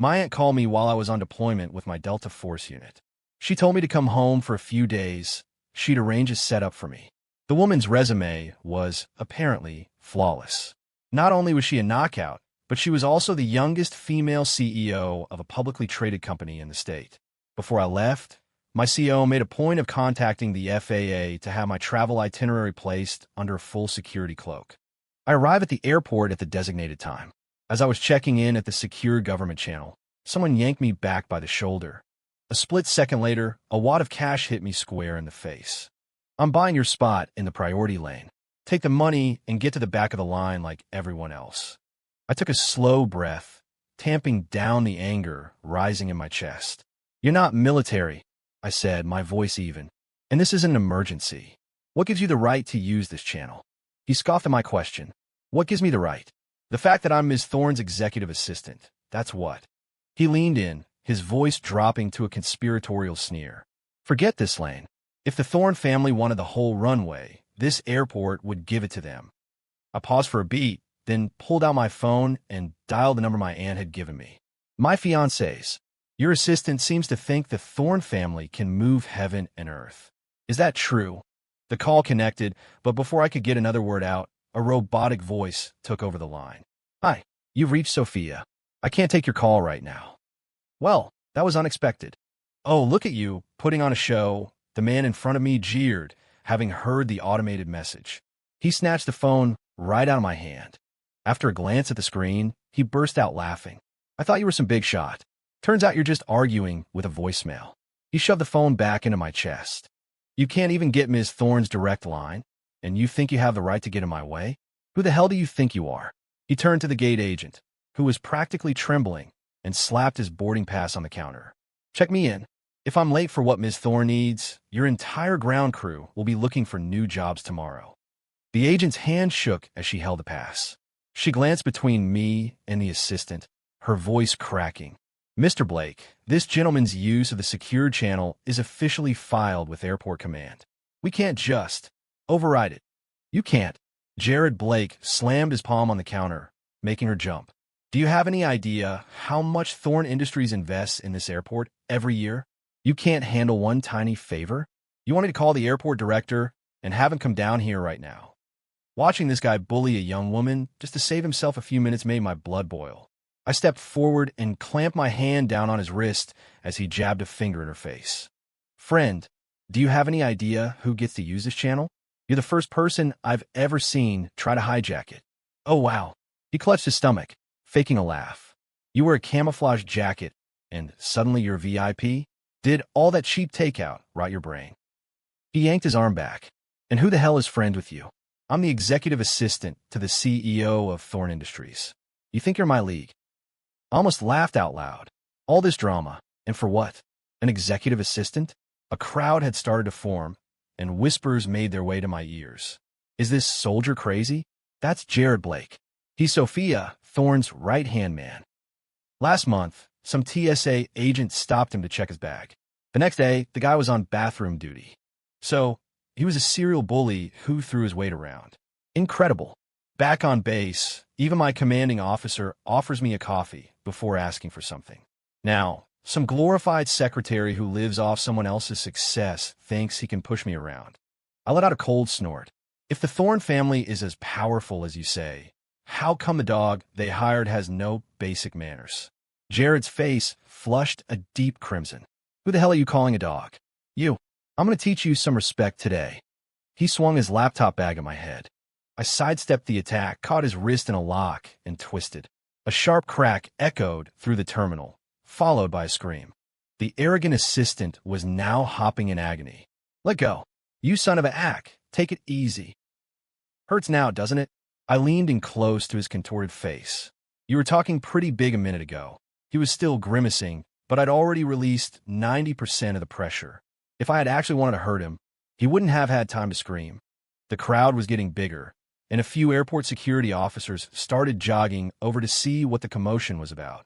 My aunt called me while I was on deployment with my Delta Force unit. She told me to come home for a few days. She'd arrange a setup for me. The woman's resume was, apparently, flawless. Not only was she a knockout, but she was also the youngest female CEO of a publicly traded company in the state. Before I left, my CEO made a point of contacting the FAA to have my travel itinerary placed under a full security cloak. I arrived at the airport at the designated time. As I was checking in at the secure government channel, someone yanked me back by the shoulder. A split second later, a wad of cash hit me square in the face. "I'm buying your spot in the priority lane. Take the money and get to the back of the line like everyone else." I took a slow breath, tamping down the anger rising in my chest. "You're not military," I said, my voice even. "And this is an emergency. What gives you the right to use this channel?" He scoffed at my question. "What gives me the right?" "The fact that I'm Ms. Thorne's executive assistant. That's what." He leaned in, his voice dropping to a conspiratorial sneer. "Forget this lane. If the Thorne family wanted the whole runway, this airport would give it to them." I paused for a beat, then pulled out my phone and dialed the number my aunt had given me. "My fiancée's. Your assistant seems to think the Thorne family can move heaven and earth. Is that true?" The call connected, but before I could get another word out, a robotic voice took over the line. "Hi, you've reached Sophia. I can't take your call right now." Well, that was unexpected. "Oh, look at you, putting on a show," the man in front of me jeered, having heard the automated message. He snatched the phone right out of my hand. After a glance at the screen, he burst out laughing. "I thought you were some big shot. Turns out you're just arguing with a voicemail." He shoved the phone back into my chest. "You can't even get Ms. Thorne's direct line, and you think you have the right to get in my way? Who the hell do you think you are?" He turned to the gate agent, who was practically trembling, and slapped his boarding pass on the counter. "Check me in. If I'm late for what Ms. Thorne needs, your entire ground crew will be looking for new jobs tomorrow." The agent's hand shook as she held the pass. She glanced between me and the assistant, her voice cracking. "Mr. Blake, this gentleman's use of the secured channel is officially filed with Airport Command. We can't just override it." "You can't." Jared Blake slammed his palm on the counter, making her jump. "Do you have any idea how much Thorne Industries invests in this airport every year? You can't handle one tiny favor? You want me to call the airport director and have him come down here right now?" Watching this guy bully a young woman just to save himself a few minutes made my blood boil. I stepped forward and clamped my hand down on his wrist as he jabbed a finger in her face. "Friend, do you have any idea who gets to use this channel? You're the first person I've ever seen try to hijack it." "Oh, wow." He clutched his stomach, faking a laugh. "You wear a camouflage jacket, and suddenly you're VIP? Did all that cheap takeout rot your brain?" He yanked his arm back. "And who the hell is friend with you? I'm the executive assistant to the CEO of Thorne Industries. You think you're my league?" I almost laughed out loud. All this drama, and for what? An executive assistant? A crowd had started to form, and whispers made their way to my ears. "Is this soldier crazy? That's Jared Blake. He's Sophia, Thorne's right-hand man." Last month, some TSA agent stopped him to check his bag. The next day, the guy was on bathroom duty. So, he was a serial bully who threw his weight around. Incredible. Back on base, even my commanding officer offers me a coffee before asking for something. Now, some glorified secretary who lives off someone else's success thinks he can push me around. I let out a cold snort. If the Thorne family is as powerful as you say, how come the dog they hired has no basic manners? Jared's face flushed a deep crimson. "Who the hell are you calling a dog?" "You. I'm going to teach you some respect today." He swung his laptop bag at my head. I sidestepped the attack, caught his wrist in a lock, and twisted. A sharp crack echoed through the terminal, followed by a scream. The arrogant assistant was now hopping in agony. "Let go. You son of a ack. Take it easy." "Hurts now, doesn't it?" I leaned in close to his contorted face. "You were talking pretty big a minute ago." He was still grimacing, but I'd already released 90% of the pressure. If I had actually wanted to hurt him, he wouldn't have had time to scream. The crowd was getting bigger, and a few airport security officers started jogging over to see what the commotion was about.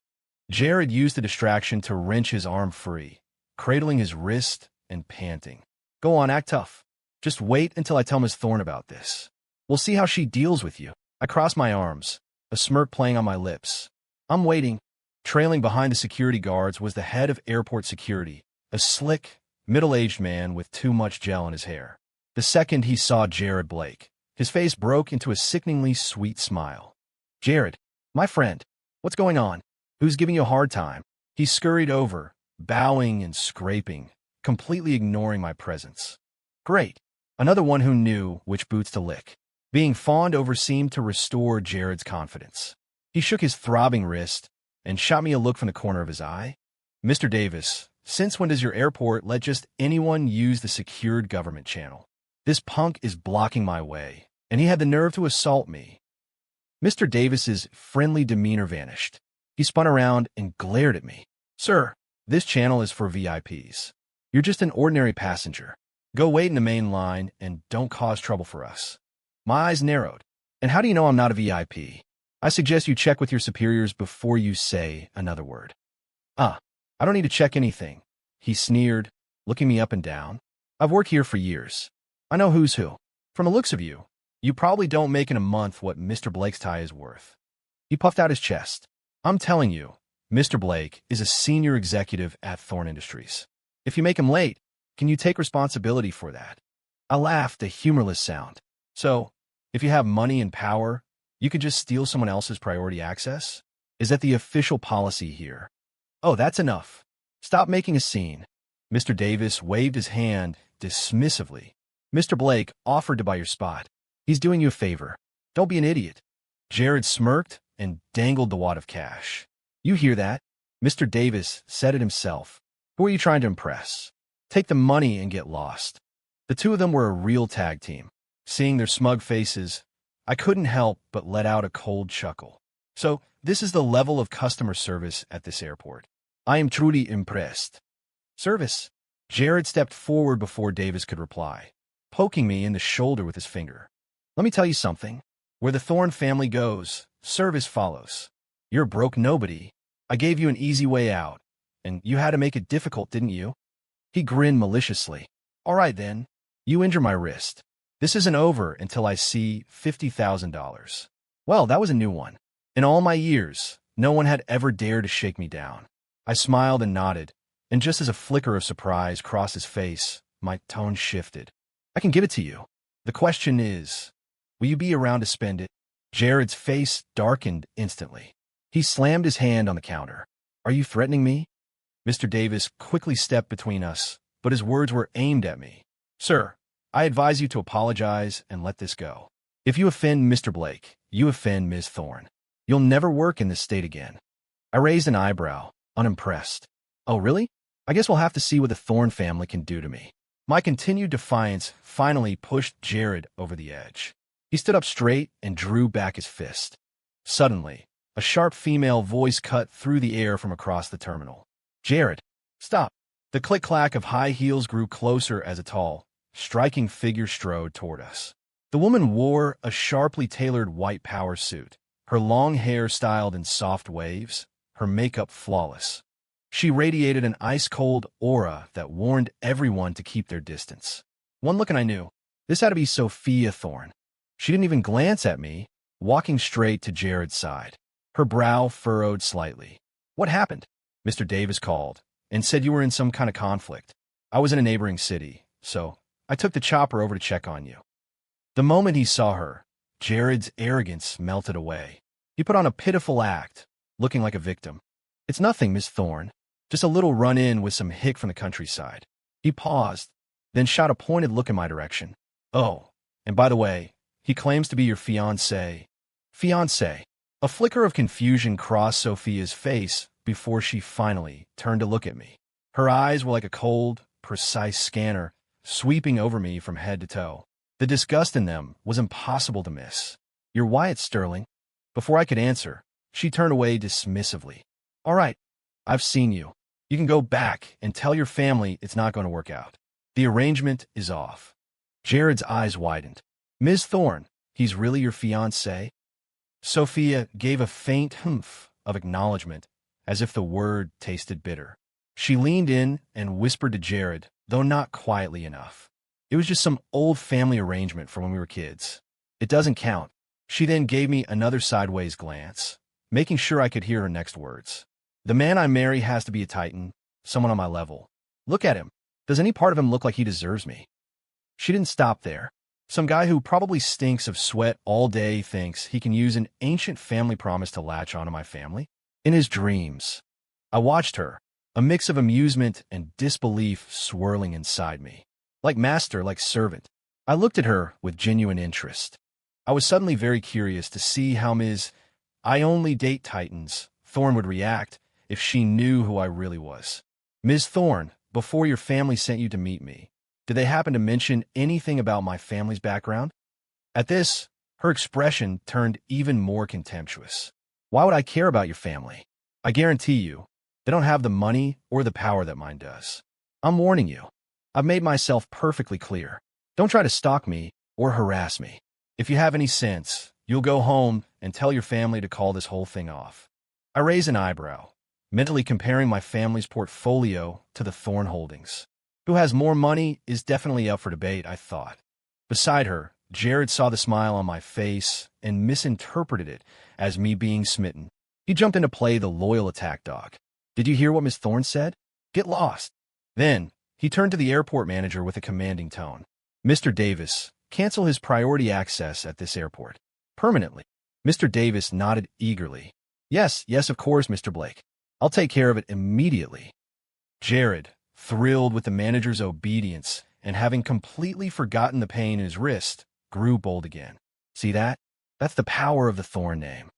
Jared used the distraction to wrench his arm free, cradling his wrist and panting. "Go on, act tough. Just wait until I tell Miss Thorne about this. We'll see how she deals with you." I crossed my arms, a smirk playing on my lips. "I'm waiting." Trailing behind the security guards was the head of airport security, a slick, middle-aged man with too much gel in his hair. The second he saw Jared Blake, his face broke into a sickeningly sweet smile. "Jared, my friend, what's going on? Who's giving you a hard time?" He scurried over, bowing and scraping, completely ignoring my presence. Great. Another one who knew which boots to lick. Being fawned over seemed to restore Jared's confidence. He shook his throbbing wrist and shot me a look from the corner of his eye. "Mr. Davis, since when does your airport let just anyone use the secured government channel? This punk is blocking my way, and he had the nerve to assault me." Mr. Davis's friendly demeanor vanished. He spun around and glared at me. "Sir, this channel is for VIPs. You're just an ordinary passenger. Go wait in the main line and don't cause trouble for us." My eyes narrowed. "And how do you know I'm not a VIP? I suggest you check with your superiors before you say another word." "I don't need to check anything," he sneered, looking me up and down. "I've worked here for years. I know who's who. From the looks of you, you probably don't make in a month what Mr. Blake's tie is worth." He puffed out his chest. "I'm telling you, Mr. Blake is a senior executive at Thorn Industries. If you make him late, can you take responsibility for that?" I laughed, a humorless sound. "So, if you have money and power, you can just steal someone else's priority access? Is that the official policy here?" "Oh, that's enough. Stop making a scene." Mr. Davis waved his hand dismissively. "Mr. Blake offered to buy your spot. He's doing you a favor. Don't be an idiot." Jared smirked and dangled the wad of cash. "You hear that?" Mr. Davis said it himself. "Who are you trying to impress? Take the money and get lost." The two of them were a real tag team. Seeing their smug faces, I couldn't help but let out a cold chuckle. So, this is the level of customer service at this airport. I am truly impressed. "Service?" Jared stepped forward before Davis could reply, poking me in the shoulder with his finger. "Let me tell you something. Where the Thorn family goes, service follows. You're a broke nobody. I gave you an easy way out, and you had to make it difficult, didn't you?" He grinned maliciously. "All right then. You injure my wrist. This isn't over until I see $50,000. Well, that was a new one. In all my years, no one had ever dared to shake me down. I smiled and nodded, and just as a flicker of surprise crossed his face, my tone shifted. "I can give it to you. The question is, will you be around to spend it?" Jared's face darkened instantly. He slammed his hand on the counter. "Are you threatening me?" Mr. Davis quickly stepped between us, but his words were aimed at me. "Sir, I advise you to apologize and let this go. If you offend Mr. Blake, you offend Ms. Thorn. You'll never work in this state again." I raised an eyebrow, unimpressed. "Oh, really? I guess we'll have to see what the Thorn family can do to me." My continued defiance finally pushed Jared over the edge. He stood up straight and drew back his fist. Suddenly, a sharp female voice cut through the air from across the terminal. "Jared, stop." The click-clack of high heels grew closer as a tall, striking figure strode toward us. The woman wore a sharply tailored white power suit, her long hair styled in soft waves, her makeup flawless. She radiated an ice-cold aura that warned everyone to keep their distance. One look and I knew. This had to be Sophia Thorn. She didn't even glance at me, walking straight to Jared's side. Her brow furrowed slightly. "What happened?" Mr. Davis called and said you were in some kind of conflict. I was in a neighboring city, so I took the chopper over to check on you." The moment he saw her, Jared's arrogance melted away. He put on a pitiful act, looking like a victim. "It's nothing, Miss Thorn. Just a little run-in with some hick from the countryside." He paused, then shot a pointed look in my direction. "Oh, and by the way, he claims to be your fiancé." "Fiancé?" A flicker of confusion crossed Sophia's face before she finally turned to look at me. Her eyes were like a cold, precise scanner, sweeping over me from head to toe. The disgust in them was impossible to miss. "You're Wyatt Sterling." Before I could answer, she turned away dismissively. "All right, I've seen you. You can go back and tell your family it's not going to work out. The arrangement is off." Jared's eyes widened. "Ms. Thorn, he's really your fiancé?" Sophia gave a faint humph of acknowledgement, as if the word tasted bitter. She leaned in and whispered to Jared, though not quietly enough. "It was just some old family arrangement from when we were kids. It doesn't count." She then gave me another sideways glance, making sure I could hear her next words. The man I marry has to be a titan, someone on my level. Look at him. Does any part of him look like he deserves me? She didn't stop there. Some guy who probably stinks of sweat all day thinks he can use an ancient family promise to latch onto my family? In his dreams. I watched her, a mix of amusement and disbelief swirling inside me. Like master, like servant. I looked at her with genuine interest. I was suddenly very curious to see how Ms. I only date titans Thorne would react if she knew who I really was. Ms. Thorne, before your family sent you to meet me, did they happen to mention anything about my family's background? At this, her expression turned even more contemptuous. Why would I care about your family? I guarantee you, they don't have the money or the power that mine does. I'm warning you. I've made myself perfectly clear. Don't try to stalk me or harass me. If you have any sense, you'll go home and tell your family to call this whole thing off. I raise an eyebrow, mentally comparing my family's portfolio to the Thorne holdings. Who has more money is definitely up for debate, I thought. Beside her, Jared saw the smile on my face and misinterpreted it as me being smitten. He jumped in to play the loyal attack dog. Did you hear what Miss Thorne said? Get lost. Then, he turned to the airport manager with a commanding tone. Mr. Davis, cancel his priority access at this airport. Permanently. Mr. Davis nodded eagerly. Yes, of course, Mr. Blake. I'll take care of it immediately. Jared, thrilled with the manager's obedience and having completely forgotten the pain in his wrist, grew bold again. See that? That's the power of the Thorne name.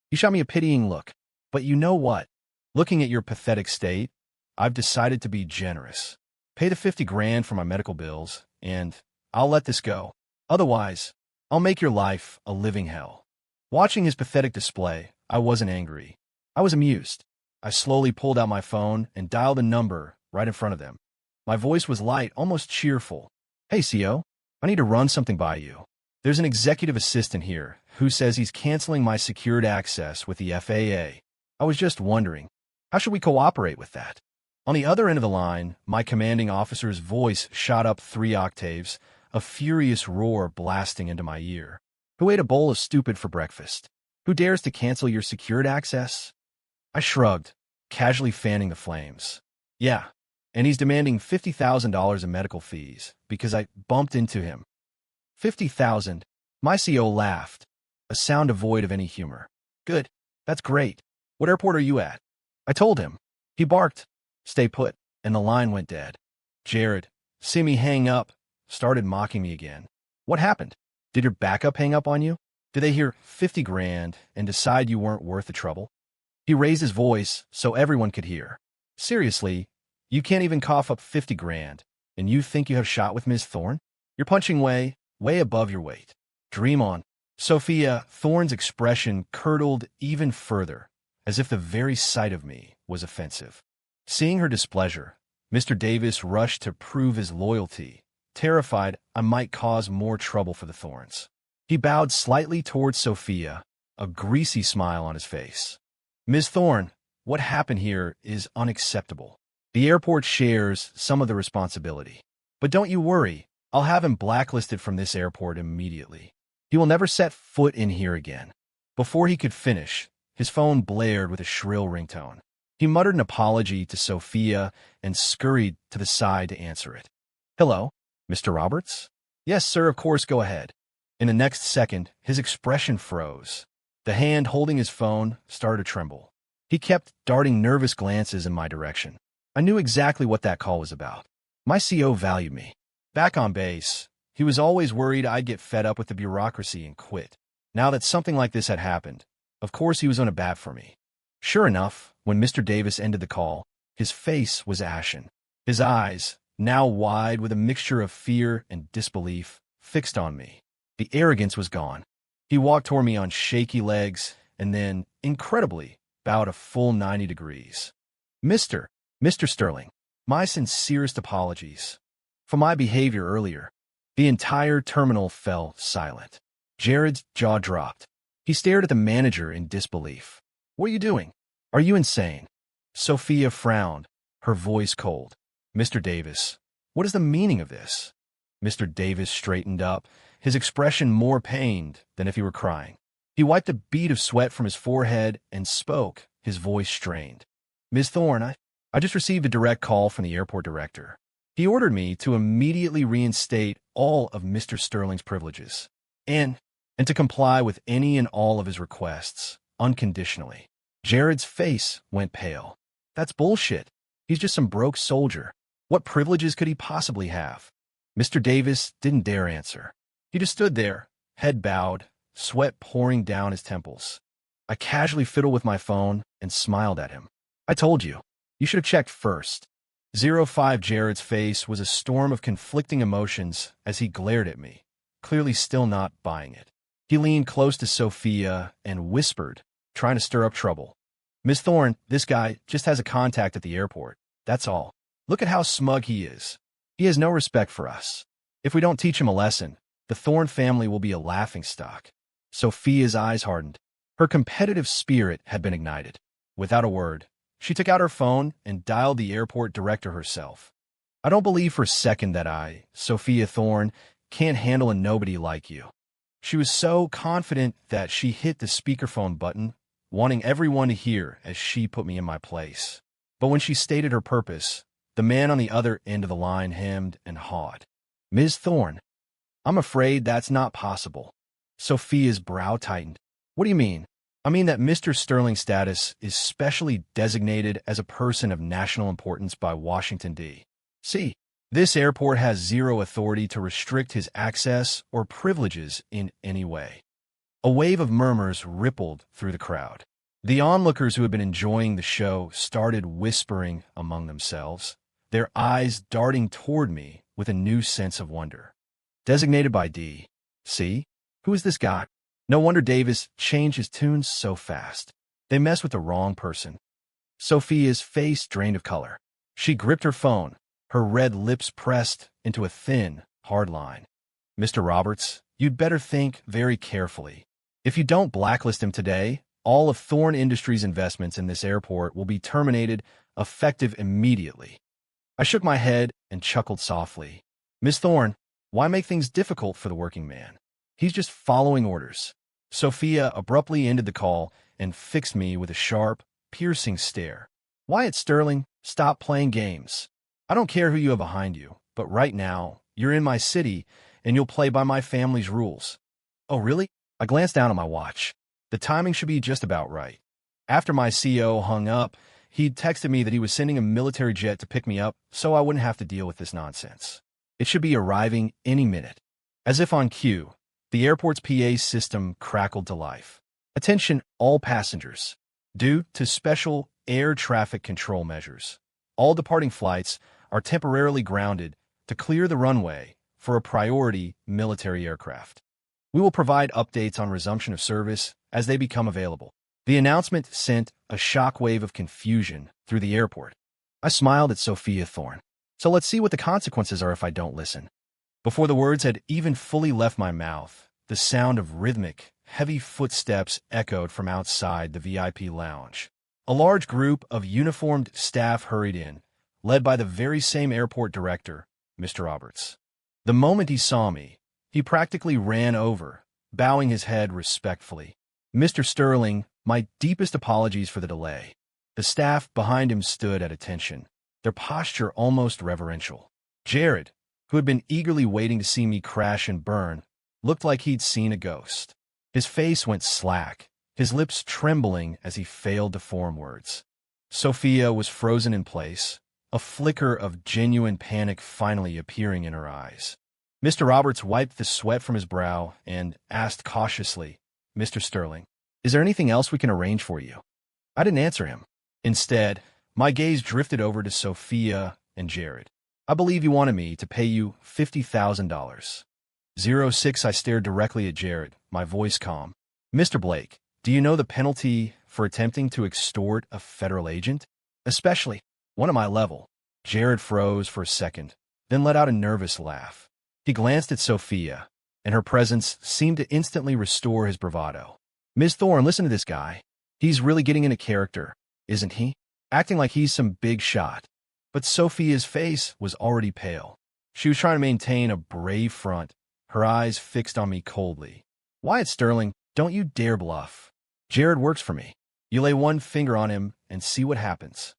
He shot me a pitying look. But you know what? Looking at your pathetic state, I've decided to be generous. Pay the 50 grand for my medical bills, and I'll let this go. Otherwise, I'll make your life a living hell. Watching his pathetic display, I wasn't angry. I was amused. I slowly pulled out my phone and dialed a number right in front of them. My voice was light, almost cheerful. Hey, CO, I need to run something by you. There's an executive assistant here who says he's canceling my secured access with the FAA. I was just wondering, how should we cooperate with that? On the other end of the line, my commanding officer's voice shot up 3 octaves, a furious roar blasting into my ear. Who ate a bowl of stupid for breakfast? Who dares to cancel your secured access? I shrugged, casually fanning the flames. Yeah, and he's demanding $50,000 in medical fees because I bumped into him. 50,000. My CO laughed, a sound devoid of any humor. Good, that's great. What airport are you at? I told him. He barked, stay put, and the line went dead. Jared, see me hang up, started mocking me again. What happened? Did your backup hang up on you? Did they hear 50 grand and decide you weren't worth the trouble? He raised his voice so everyone could hear. Seriously, you can't even cough up 50 grand, and you think you have shot with Ms. Thorne? You're punching way above your weight. Dream on. Sophia Thorne's expression curdled even further, as if the very sight of me was offensive. Seeing her displeasure, Mr. Davis rushed to prove his loyalty, terrified I might cause more trouble for the Thornes. He bowed slightly towards Sophia, a greasy smile on his face. Ms. Thorne, what happened here is unacceptable. The airport shares some of the responsibility. But don't you worry, I'll have him blacklisted from this airport immediately. He will never set foot in here again. Before he could finish, his phone blared with a shrill ringtone. He muttered an apology to Sophia and scurried to the side to answer it. Hello, Mr. Roberts? Yes, sir, of course, go ahead. In the next second, his expression froze. The hand holding his phone started to tremble. He kept darting nervous glances in my direction. I knew exactly what that call was about. My CO valued me. Back on base, he was always worried I'd get fed up with the bureaucracy and quit. Now that something like this had happened, of course he was on a bat for me. Sure enough, when Mr. Davis ended the call, his face was ashen. His eyes, now wide with a mixture of fear and disbelief, fixed on me. The arrogance was gone. He walked toward me on shaky legs and then, incredibly, bowed a full 90 degrees. Mr. Sterling, my sincerest apologies for my behavior earlier. The entire terminal fell silent. Jared's jaw dropped. He stared at the manager in disbelief. What are you doing? Are you insane? Sophia frowned, her voice cold. Mr. Davis, what is the meaning of this? Mr. Davis straightened up, his expression more pained than if he were crying. He wiped a bead of sweat from his forehead and spoke, his voice strained. Ms. Thorne, I just received a direct call from the airport director. He ordered me to immediately reinstate all of Mr. Sterling's privileges and to comply with any and all of his requests, unconditionally. Jared's face went pale. That's bullshit. He's just some broke soldier. What privileges could he possibly have? Mr. Davis didn't dare answer. He just stood there, head bowed, sweat pouring down his temples. I casually fiddled with my phone and smiled at him. I told you. You should have checked first. 05 Jared's face was a storm of conflicting emotions as he glared at me, clearly still not buying it. He leaned close to Sophia and whispered, trying to stir up trouble. Miss Thorne, this guy just has a contact at the airport. That's all. Look at how smug he is. He has no respect for us. If we don't teach him a lesson, the Thorne family will be a laughingstock. Sophia's eyes hardened. Her competitive spirit had been ignited. Without a word, she took out her phone and dialed the airport director herself. I don't believe for a second that I, Sophia Thorne, can't handle a nobody like you. She was so confident that she hit the speakerphone button, wanting everyone to hear as she put me in my place. But when she stated her purpose, the man on the other end of the line hemmed and hawed. Ms. Thorne, I'm afraid that's not possible. Sophia's brow tightened. What do you mean? I mean that Mr. Sterling's status is specially designated as a person of national importance by Washington, D.C. This airport has zero authority to restrict his access or privileges in any way. A wave of murmurs rippled through the crowd. The onlookers who had been enjoying the show started whispering among themselves, their eyes darting toward me with a new sense of wonder. Designated by D.C.? Who is this guy? No wonder Davis changed his tunes so fast. They messed with the wrong person. Sophia's face drained of color. She gripped her phone, her red lips pressed into a thin, hard line. Mr. Roberts, you'd better think very carefully. If you don't blacklist him today, all of Thorne Industries' investments in this airport will be terminated, effective immediately. I shook my head and chuckled softly. Miss Thorne, why make things difficult for the working man? He's just following orders. Sophia abruptly ended the call and fixed me with a sharp, piercing stare. Wyatt Sterling, stop playing games. I don't care who you have behind you, but right now, you're in my city, and you'll play by my family's rules. Oh, really? I glanced down at my watch. The timing should be just about right. After my CO hung up, he'd texted me that he was sending a military jet to pick me up so I wouldn't have to deal with this nonsense. It should be arriving any minute. As if on cue, the airport's PA system crackled to life. Attention all passengers. Due to special air traffic control measures, all departing flights are temporarily grounded to clear the runway for a priority military aircraft. We will provide updates on resumption of service as they become available. The announcement sent a shockwave of confusion through the airport. I smiled at Sophia Thorne. So let's see what the consequences are if I don't listen. Before the words had even fully left my mouth, the sound of rhythmic, heavy footsteps echoed from outside the VIP lounge. A large group of uniformed staff hurried in, led by the very same airport director, Mr. Roberts. The moment he saw me, he practically ran over, bowing his head respectfully. Mr. Sterling, my deepest apologies for the delay. The staff behind him stood at attention, their posture almost reverential. Jared, who had been eagerly waiting to see me crash and burn, looked like he'd seen a ghost. His face went slack, his lips trembling as he failed to form words. Sophia was frozen in place, a flicker of genuine panic finally appearing in her eyes. Mr. Roberts wiped the sweat from his brow and asked cautiously, Mr. Sterling, is there anything else we can arrange for you? I didn't answer him. Instead, my gaze drifted over to Sophia and Jared. I believe you wanted me to pay you $50,000. 06 I stared directly at Jared, my voice calm. Mr. Blake, do you know the penalty for attempting to extort a federal agent? Especially one at my level. Jared froze for a second, then let out a nervous laugh. He glanced at Sophia, and her presence seemed to instantly restore his bravado. Ms. Thorne, listen to this guy. He's really getting into character, isn't he? Acting like he's some big shot. But Sophia's face was already pale. She was trying to maintain a brave front, her eyes fixed on me coldly. Wyatt Sterling, don't you dare bluff. Jared works for me. You lay one finger on him and see what happens.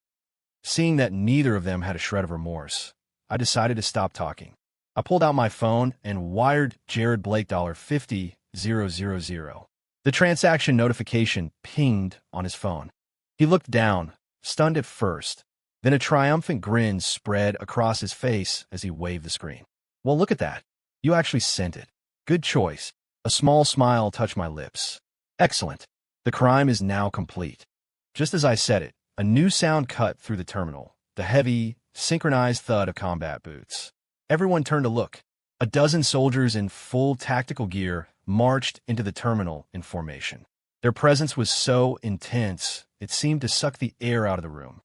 Seeing that neither of them had a shred of remorse, I decided to stop talking. I pulled out my phone and wired Jared Blake $50,000. The transaction notification pinged on his phone. He looked down, stunned at first. Then a triumphant grin spread across his face as he waved the screen. Well, look at that. You actually sent it. Good choice. A small smile touched my lips. Excellent. The crime is now complete. Just as I said it, a new sound cut through the terminal, the heavy, synchronized thud of combat boots. Everyone turned to look. A dozen soldiers in full tactical gear marched into the terminal in formation. Their presence was so intense, it seemed to suck the air out of the room.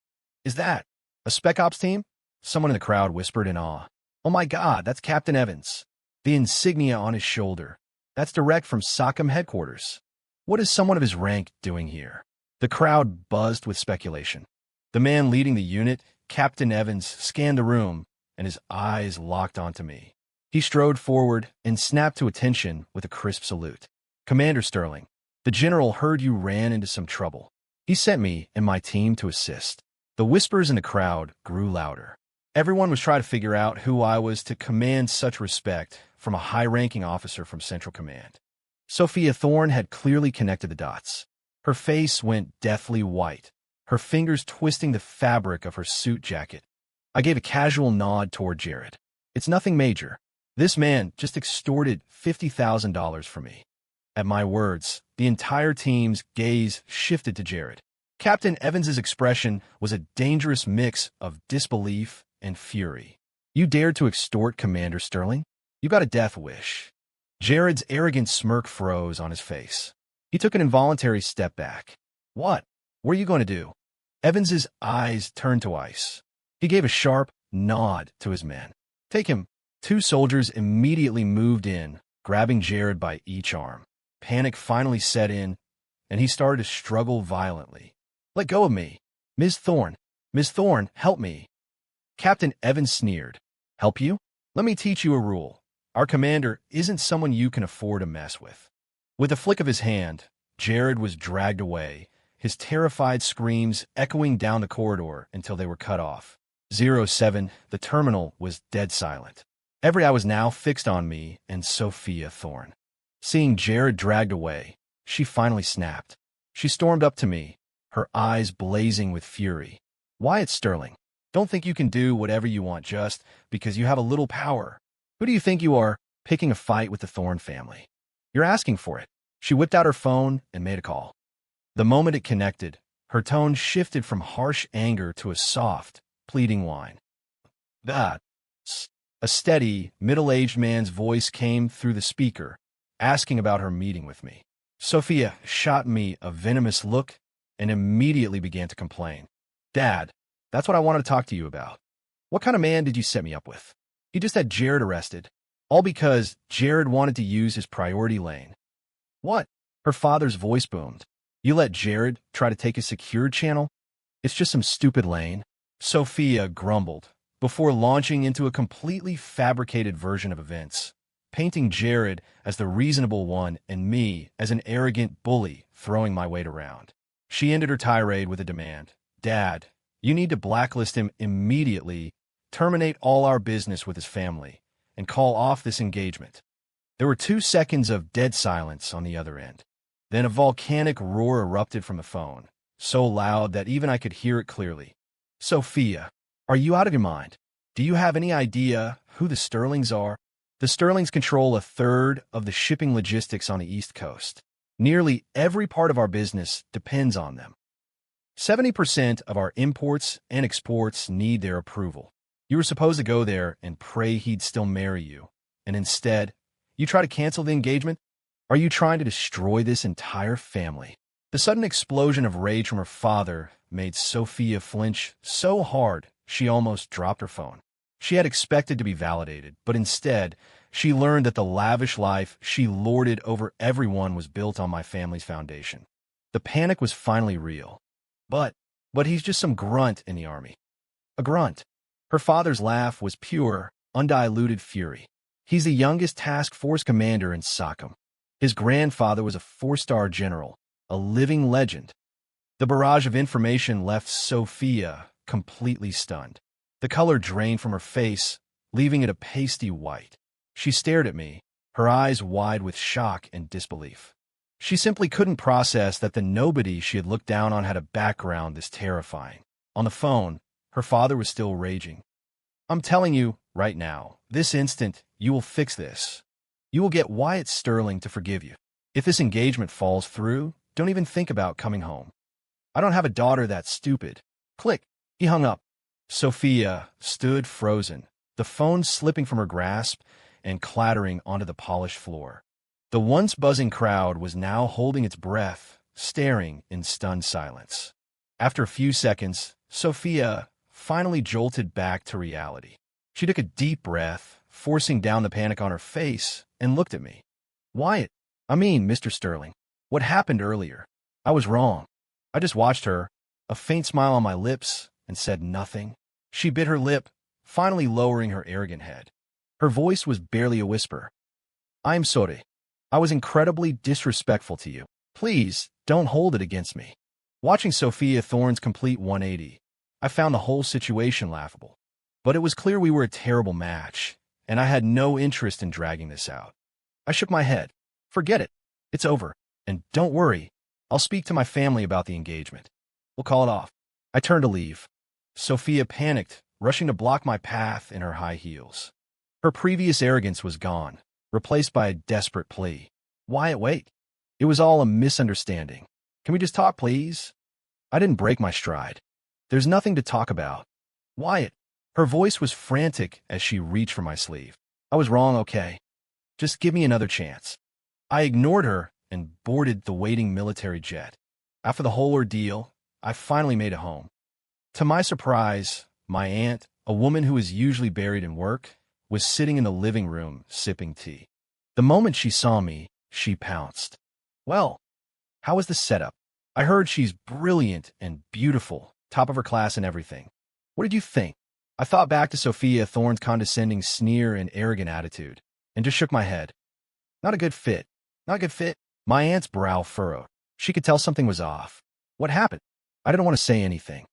Is that a Spec Ops team? Someone in the crowd whispered in awe. Oh my God, that's Captain Evans. The insignia on his shoulder. That's direct from SOCOM headquarters. What is someone of his rank doing here? The crowd buzzed with speculation. The man leading the unit, Captain Evans, scanned the room, and his eyes locked onto me. He strode forward and snapped to attention with a crisp salute. Commander Sterling, the general heard you ran into some trouble. He sent me and my team to assist. The whispers in the crowd grew louder. Everyone was trying to figure out who I was to command such respect from a high-ranking officer from Central Command. Sophia Thorne had clearly connected the dots. Her face went deathly white, her fingers twisting the fabric of her suit jacket. I gave a casual nod toward Jared. It's nothing major. This man just extorted $50,000 from me. At my words, the entire team's gaze shifted to Jared. Captain Evans's expression was a dangerous mix of disbelief and fury. You dared to extort Commander Sterling? You got a death wish. Jared's arrogant smirk froze on his face. He took an involuntary step back. What? What are you going to do? Evans's eyes turned to ice. He gave a sharp nod to his men. Take him. Two soldiers immediately moved in, grabbing Jared by each arm. Panic finally set in, and he started to struggle violently. Let go of me. Ms. Thorne, help me. Captain Evans sneered. Help you? Let me teach you a rule. Our commander isn't someone you can afford to mess with. With a flick of his hand, Jared was dragged away, his terrified screams echoing down the corridor until they were cut off. 07, the terminal was dead silent. Every eye was now fixed on me and Sophia Thorne. Seeing Jared dragged away, she finally snapped. She stormed up to me, her eyes blazing with fury. Wyatt Sterling, don't think you can do whatever you want just because you have a little power. Who do you think you are, picking a fight with the Thorne family? You're asking for it. She whipped out her phone and made a call. The moment it connected, her tone shifted from harsh anger to a soft, pleading whine. That's... A steady, middle-aged man's voice came through the speaker, asking about her meeting with me. Sophia shot me a venomous look and immediately began to complain. Dad, that's what I wanted to talk to you about. What kind of man did you set me up with? He just had Jared arrested, all because Jared wanted to use his priority lane. What? Her father's voice boomed. You let Jared try to take a secured channel? It's just some stupid lane. Sophia grumbled, before launching into a completely fabricated version of events, painting Jared as the reasonable one and me as an arrogant bully throwing my weight around. She ended her tirade with a demand. Dad, you need to blacklist him immediately, terminate all our business with his family, and call off this engagement. There were 2 seconds of dead silence on the other end. Then a volcanic roar erupted from the phone, so loud that even I could hear it clearly. Sophia, are you out of your mind? Do you have any idea who the Sterlings are? The Sterlings control a third of the shipping logistics on the East Coast. Nearly every part of our business depends on them. 70% of our imports and exports need their approval. You were supposed to go there and pray he'd still marry you. And instead, you try to cancel the engagement? Are you trying to destroy this entire family? The sudden explosion of rage from her father made Sophia flinch so hard she almost dropped her phone. She had expected to be validated, but instead, she learned that the lavish life she lorded over everyone was built on my family's foundation. The panic was finally real. But he's just some grunt in the army. A grunt. Her father's laugh was pure, undiluted fury. He's the youngest task force commander in SOCOM. His grandfather was a 4-star general, a living legend. The barrage of information left Sophia completely stunned. The color drained from her face, leaving it a pasty white. She stared at me, her eyes wide with shock and disbelief. She simply couldn't process that the nobody she had looked down on had a background this terrifying. On the phone, her father was still raging. "I'm telling you, right now, this instant, you will fix this. You will get Wyatt Sterling to forgive you. If this engagement falls through, don't even think about coming home. I don't have a daughter that's stupid." Click. He hung up. Sophia stood frozen, the phone slipping from her grasp and clattering onto the polished floor. The once buzzing crowd was now holding its breath, staring in stunned silence. After a few seconds, Sophia finally jolted back to reality. She took a deep breath, forcing down the panic on her face, and looked at me. "Wyatt, Mr. Sterling, what happened earlier? I was wrong." I just watched her, a faint smile on my lips, and said nothing. She bit her lip, finally lowering her arrogant head. Her voice was barely a whisper. "I'm sorry. I was incredibly disrespectful to you. Please, don't hold it against me." Watching Sophia Thorne's complete 180, I found the whole situation laughable. But it was clear we were a terrible match, and I had no interest in dragging this out. I shook my head. "Forget it. It's over. And don't worry. I'll speak to my family about the engagement. We'll call it off." I turned to leave. Sophia panicked, rushing to block my path in her high heels. Her previous arrogance was gone, replaced by a desperate plea. "Wyatt, wait. It was all a misunderstanding. Can we just talk, please?" I didn't break my stride. "There's nothing to talk about. Wyatt." Her voice was frantic as she reached for my sleeve. "I was wrong, okay? Just give me another chance." I ignored her and boarded the waiting military jet. After the whole ordeal, I finally made it home. To my surprise, my aunt, a woman who is usually buried in work, was sitting in the living room sipping tea. The moment she saw me, she pounced. "Well, how was the setup? I heard she's brilliant and beautiful, top of her class and everything. What did you think?" I thought back to Sophia Thorne's condescending sneer and arrogant attitude, and just shook my head. "Not a good fit. Not a good fit." My aunt's brow furrowed. She could tell something was off. "What happened?" I didn't want to say anything.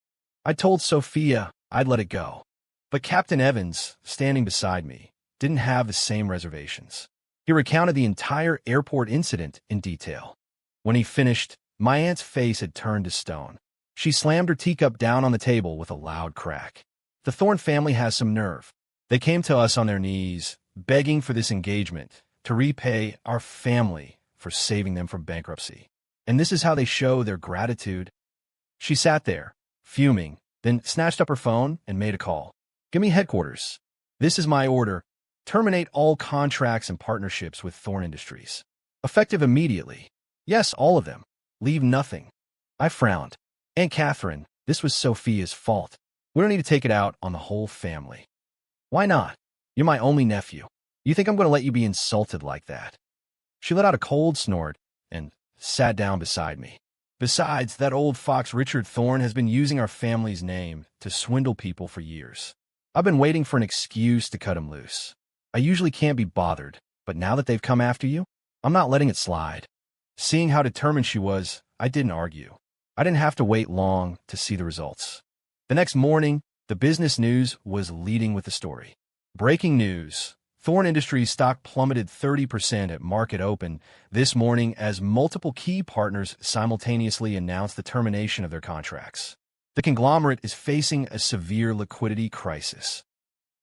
I told Sophia I'd let it go. But Captain Evans, standing beside me, didn't have the same reservations. He recounted the entire airport incident in detail. When he finished, my aunt's face had turned to stone. She slammed her teacup down on the table with a loud crack. "The Thorne family has some nerve. They came to us on their knees, begging for this engagement, to repay our family for saving them from bankruptcy. And this is how they show their gratitude." She sat there, fuming, then snatched up her phone and made a call. "Give me headquarters. This is my order. Terminate all contracts and partnerships with Thorne Industries. Effective immediately. Yes, all of them. Leave nothing." I frowned. "Aunt Catherine, this was Sophia's fault. We don't need to take it out on the whole family." "Why not? You're my only nephew. You think I'm going to let you be insulted like that?" She let out a cold snort and sat down beside me. "Besides, that old fox Richard Thorne has been using our family's name to swindle people for years. I've been waiting for an excuse to cut him loose. I usually can't be bothered, but now that they've come after you, I'm not letting it slide." Seeing how determined she was, I didn't argue. I didn't have to wait long to see the results. The next morning, the business news was leading with the story. Breaking news. Thorne Industries stock plummeted 30% at market open this morning as multiple key partners simultaneously announced the termination of their contracts. The conglomerate is facing a severe liquidity crisis.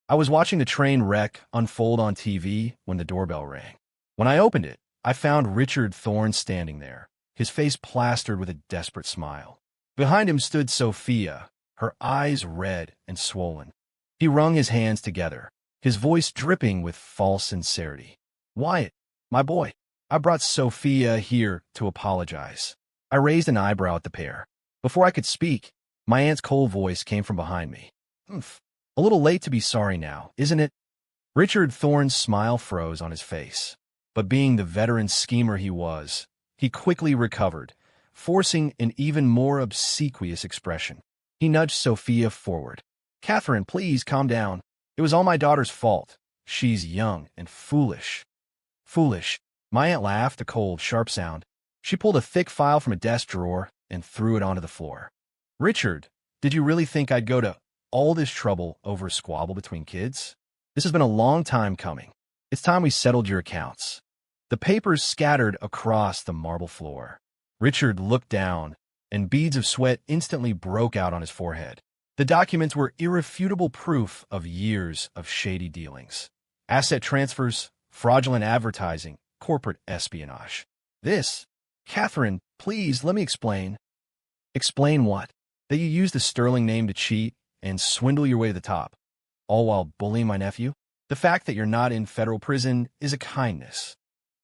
I was watching the train wreck unfold on TV when the doorbell rang. When I opened it, I found Richard Thorne standing there, his face plastered with a desperate smile. Behind him stood Sophia, her eyes red and swollen. He wrung his hands together, his voice dripping with false sincerity. "Wyatt, my boy, I brought Sophia here to apologize." I raised an eyebrow at the pair. Before I could speak, my aunt's cold voice came from behind me. "Humph. A little late to be sorry now, isn't it?" Richard Thorne's smile froze on his face. But being the veteran schemer he was, he quickly recovered, forcing an even more obsequious expression. He nudged Sophia forward. "Catherine, please calm down. It was all my daughter's fault. She's young and foolish." "Foolish." My aunt laughed, a cold, sharp sound. She pulled a thick file from a desk drawer and threw it onto the floor. "Richard, Did you really think I'd go to all this trouble over a squabble between kids? This has been a long time coming. It's time we settled your accounts. The papers scattered across the marble floor. Richard looked down, and beads of sweat instantly broke out on his forehead. The documents were irrefutable proof of years of shady dealings. Asset transfers, fraudulent advertising, corporate espionage. Catherine, please let me explain. Explain what? That you used the Sterling name to cheat and swindle your way to the top, all while bullying my nephew? The fact that you're not in federal prison is a kindness.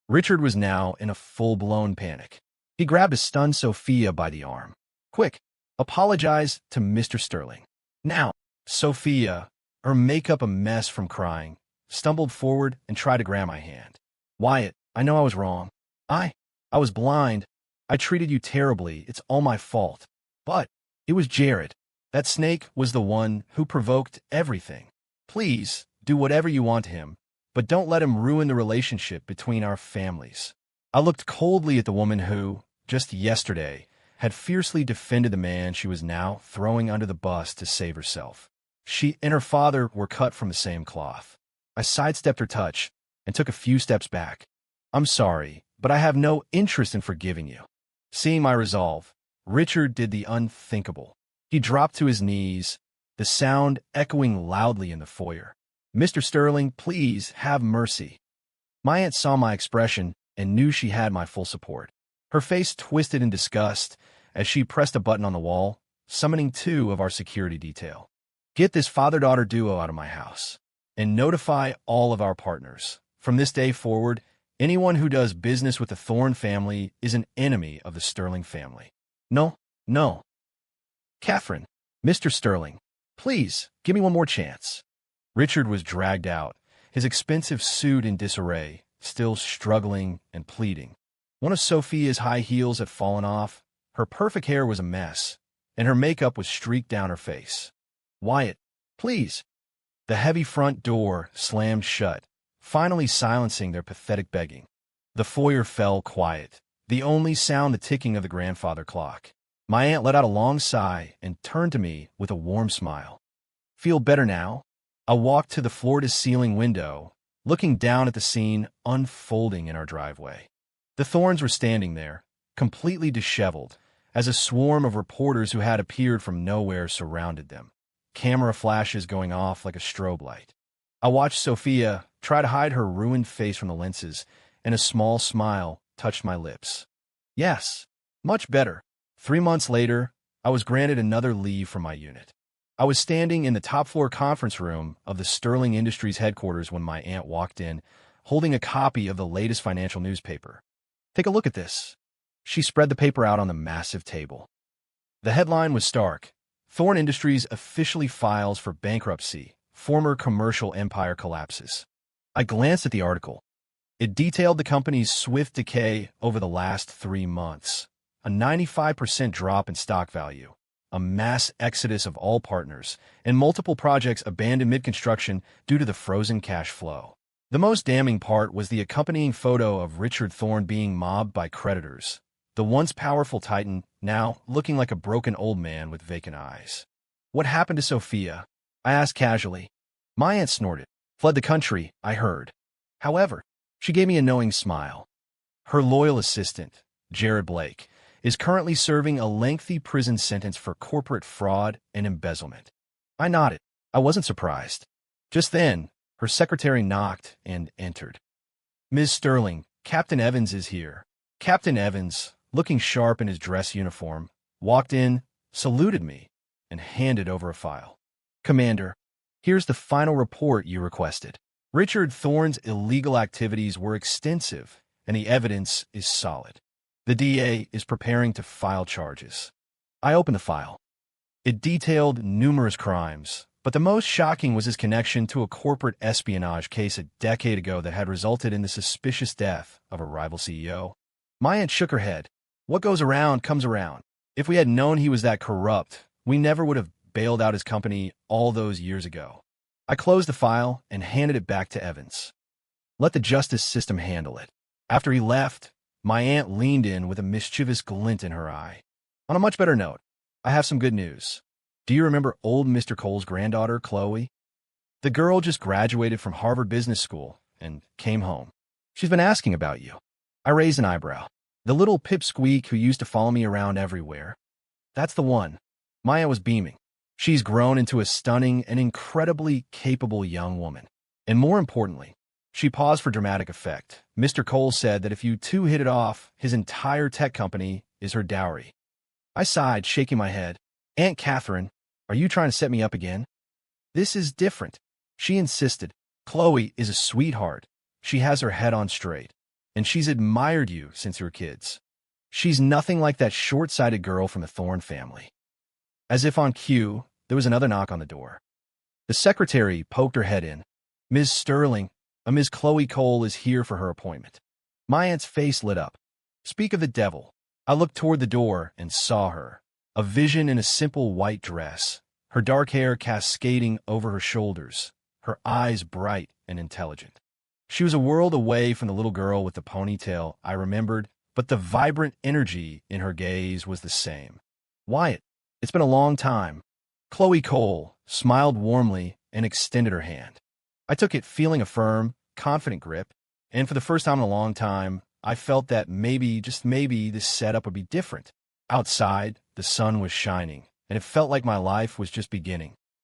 Richard was now in a full-blown panic. He grabbed a stunned Sophia by the arm. Quick, apologize to Mr. Sterling. Now, Sophia, her makeup a mess from crying, stumbled forward and tried to grab my hand. Wyatt, I know I was wrong. I was blind. I treated you terribly. It's all my fault. But it was Jared. That snake was the one who provoked everything. Please, do whatever you want to him, but don't let him ruin the relationship between our families. I looked coldly at the woman who, just yesterday, had fiercely defended the man she was now throwing under the bus to save herself. She and her father were cut from the same cloth. I sidestepped her touch and took a few steps back. I'm sorry, but I have no interest in forgiving you. Seeing my resolve, Richard did the unthinkable. He dropped to his knees, the sound echoing loudly in the foyer. Mr. Sterling, please have mercy. My aunt saw my expression and knew she had my full support. Her face twisted in disgust as she pressed a button on the wall, summoning 2 of our security detail. Get this father-daughter duo out of my house and notify all of our partners. From this day forward, anyone who does business with the Thorne family is an enemy of the Sterling family. No. Catherine, Mr. Sterling, please, give me one more chance. Richard was dragged out, his expensive suit in disarray, still struggling and pleading. One of Sophia's high heels had fallen off, her perfect hair was a mess, and her makeup was streaked down her face. Wyatt, please. The heavy front door slammed shut, finally silencing their pathetic begging. The foyer fell quiet, the only sound the ticking of the grandfather clock. My aunt let out a long sigh and turned to me with a warm smile. Feel better now? I walked to the floor-to-ceiling window, looking down at the scene unfolding in our driveway. The Thornes were standing there, completely disheveled, as a swarm of reporters who had appeared from nowhere surrounded them, camera flashes going off like a strobe light. I watched Sophia try to hide her ruined face from the lenses, and a small smile touched my lips. Yes, much better. 3 months later, I was granted another leave from my unit. I was standing in the top-floor conference room of the Sterling Industries headquarters when my aunt walked in, holding a copy of the latest financial newspaper. Take a look at this. She spread the paper out on the massive table. The headline was stark. Thorne Industries officially files for bankruptcy. Former commercial empire collapses. I glanced at the article. It detailed the company's swift decay over the last 3 months. A 95% drop in stock value, a mass exodus of all partners, and multiple projects abandoned mid-construction due to the frozen cash flow. The most damning part was the accompanying photo of Richard Thorne being mobbed by creditors, the once powerful titan now looking like a broken old man with vacant eyes. What happened to Sophia? I asked casually. My aunt snorted. Fled the country, I heard. However, she gave me a knowing smile. Her loyal assistant, Jared Blake, is currently serving a lengthy prison sentence for corporate fraud and embezzlement. I nodded. I wasn't surprised. Just then, her secretary knocked and entered. Ms. Sterling, Captain Evans is here. Captain Evans, looking sharp in his dress uniform, walked in, saluted me, and handed over a file. Commander, here's the final report you requested. Richard Thorne's illegal activities were extensive, and the evidence is solid. The DA is preparing to file charges. I opened the file. It detailed numerous crimes, but the most shocking was his connection to a corporate espionage case a decade ago that had resulted in the suspicious death of a rival CEO. My aunt shook her head. What goes around comes around. If we had known he was that corrupt, we never would have bailed out his company all those years ago. I closed the file and handed it back to Evans. Let the justice system handle it. After he left, my aunt leaned in with a mischievous glint in her eye. On a much better note, I have some good news. Do you remember old Mr. Cole's granddaughter, Chloe? The girl just graduated from Harvard Business School and came home. She's been asking about you. I raised an eyebrow. The little pipsqueak who used to follow me around everywhere. That's the one. Maya was beaming. She's grown into a stunning and incredibly capable young woman. And more importantly, she paused for dramatic effect. Mr. Cole said that if you two hit it off, his entire tech company is her dowry. I sighed, shaking my head. Aunt Catherine, are you trying to set me up again? This is different. She insisted. Chloe is a sweetheart. She has her head on straight. And she's admired you since you were kids. She's nothing like that short-sighted girl from the Thorne family. As if on cue, there was another knock on the door. The secretary poked her head in. Ms. Sterling, a Ms. Chloe Cole is here for her appointment. My aunt's face lit up. Speak of the devil. I looked toward the door and saw her. A vision in a simple white dress, her dark hair cascading over her shoulders, her eyes bright and intelligent. She was a world away from the little girl with the ponytail I remembered, but the vibrant energy in her gaze was the same. Wyatt, it's been a long time. Chloe Cole smiled warmly and extended her hand. I took it, feeling a firm, confident grip, and for the first time in a long time, I felt that maybe, just maybe, this setup would be different. Outside, the sun was shining, and it felt like my life was just beginning.